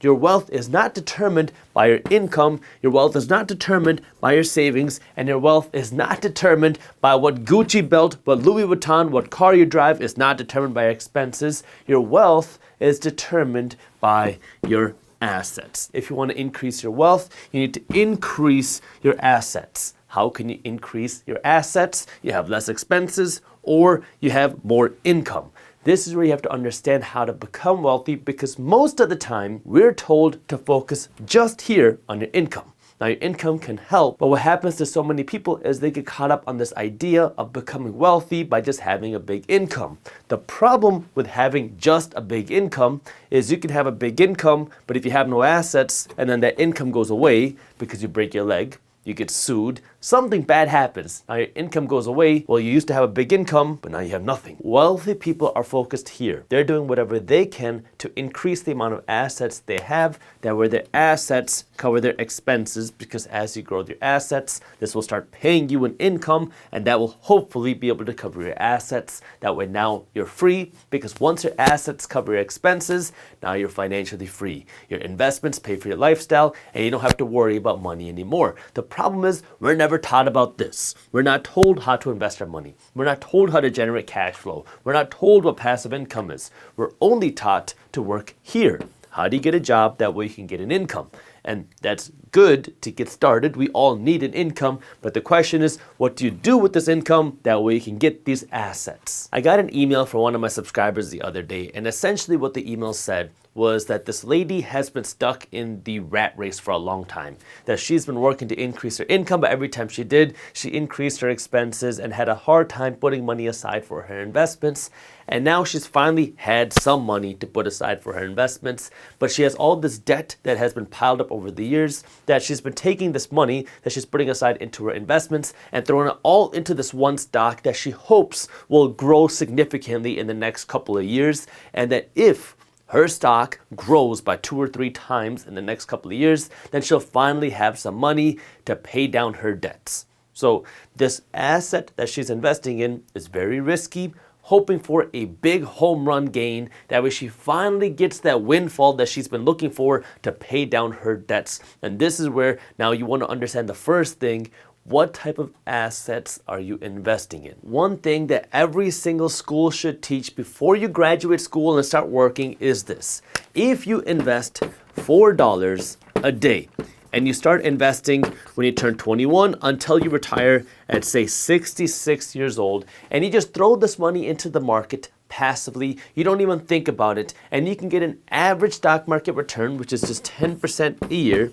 Your wealth is not determined by your income, your wealth is not determined by your savings, and your wealth is not determined by what Gucci belt, what Louis Vuitton, what car you drive, is not determined by your expenses. Your wealth is determined by your assets. If you want to increase your wealth, you need to increase your assets. How can you increase your assets? You have less expenses or you have more income. This is where you have to understand how to become wealthy, because most of the time we're told to focus just here on your income. Now, your income can help, but what happens to so many people is they get caught up on this idea of becoming wealthy by just having a big income. The problem with having just a big income is you can have a big income, but if you have no assets and then that income goes away because you break your leg, you get sued, something bad happens. Now your income goes away. Well, you used to have a big income, but now you have nothing. Wealthy people are focused here. They're doing whatever they can to increase the amount of assets they have, that way their assets cover their expenses, because as you grow your assets, this will start paying you an income, and that will hopefully be able to cover your assets. That way now you're free, because once your assets cover your expenses, now you're financially free. Your investments pay for your lifestyle, and you don't have to worry about money anymore. The problem is we're never taught about this. We're not told how to invest our money. We're not told how to generate cash flow. We're not told what passive income is. We're only taught to work here. How do you get a job? That way you can get an income. And that's good to get started. We all need an income, but the question is, what do you do with this income? That way you can get these assets. I got an email from one of my subscribers the other day, and essentially what the email said was that this lady has been stuck in the rat race for a long time, that she's been working to increase her income, but every time she did, she increased her expenses and had a hard time putting money aside for her investments. And now she's finally had some money to put aside for her investments, but she has all this debt that has been piled up over the years, that she's been taking this money that she's putting aside into her investments and throwing it all into this one stock that she hopes will grow significantly in the next couple of years, and that if her stock grows by 2 or 3 times in the next couple of years, then she'll finally have some money to pay down her debts. So this asset that she's investing in is very risky, hoping for a big home run gain. That way she finally gets that windfall that she's been looking for to pay down her debts. And this is where now you want to understand the first thing. What type of assets are you investing in? One thing that every single school should teach before you graduate school and start working is this. If you invest $4 a day, and you start investing when you turn 21 until you retire at, say, 66 years old, and you just throw this money into the market passively, you don't even think about it, and you can get an average stock market return, which is just 10% a year,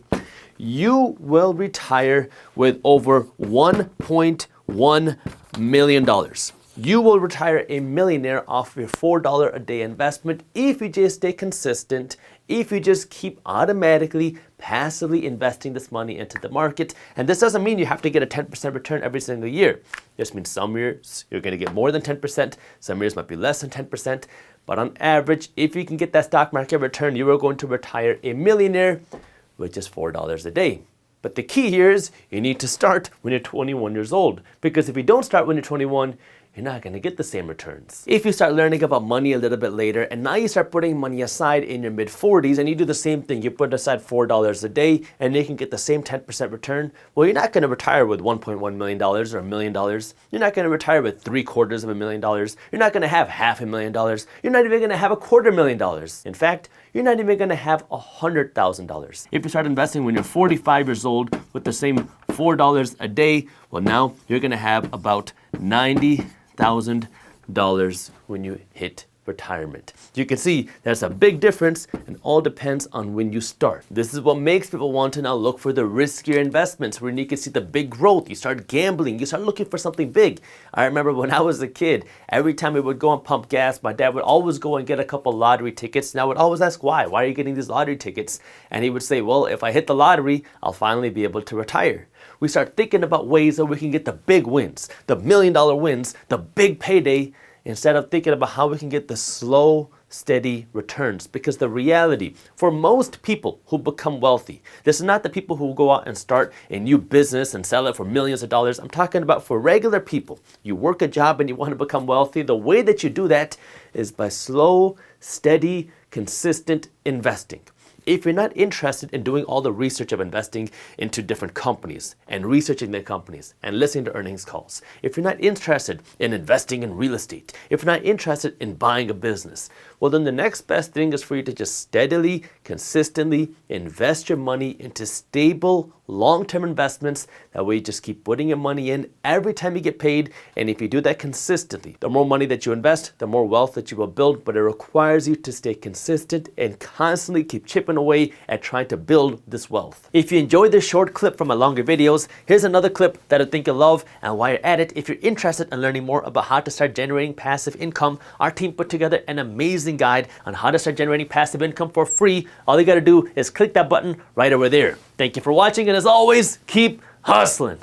you will retire with over $1.1 million. You will retire a millionaire off your $4 a day investment if you just stay consistent, if you just keep automatically, passively investing this money into the market. And this doesn't mean you have to get a 10% return every single year. This means some years you're going to get more than 10%, some years might be less than 10%, but on average, if you can get that stock market return, you are going to retire a millionaire with just $4 a day. But the key here is you need to start when you're 21 years old, because if you don't start when you're 21, you're not going to get the same returns. If you start learning about money a little bit later, and now you start putting money aside in your mid-40s, and you do the same thing, you put aside $4 a day, and you can get the same 10% return, well, you're not going to retire with $1.1 million or $1 million. You're not going to retire with $750,000. You're not going to have $500,000. You're not even going to have $250,000. In fact, you're not even going to have $100,000. If you start investing when you're 45 years old with the same $4 a day, well, now you're going to have about $90,000 when you hit retirement. You can see there's a big difference, and all depends on when you start. This is what makes people want to now look for the riskier investments, where you can see the big growth. You start gambling, you start looking for something big. I remember when I was a kid, every time we would go and pump gas, my dad would always go and get a couple lottery tickets, and I would always ask why are you getting these lottery tickets? And he would say, well, if I hit the lottery, I'll finally be able to retire. We start thinking about ways that we can get the big wins, the $1 million wins, the big payday, instead of thinking about how we can get the slow, steady returns. Because the reality, for most people who become wealthy, this is not the people who go out and start a new business and sell it for millions of dollars. I'm talking about for regular people. You work a job and you want to become wealthy. The way that you do that is by slow, steady, consistent investing. If you're not interested in doing all the research of investing into different companies and researching their companies and listening to earnings calls, if you're not interested in investing in real estate, if you're not interested in buying a business, well then the next best thing is for you to just steadily, consistently invest your money into stable, long-term investments. That way you just keep putting your money in every time you get paid. And if you do that consistently, the more money that you invest, the more wealth that you will build. But it requires you to stay consistent and constantly keep chipping away at trying to build this wealth. If you enjoyed this short clip from my longer videos, here's another clip that I think you'll love. And while you're at it, if you're interested in learning more about how to start generating passive income, our team put together an amazing guide on how to start generating passive income for free. All you got to do is click that button right over there. Thank you for watching, and as always, keep hustling.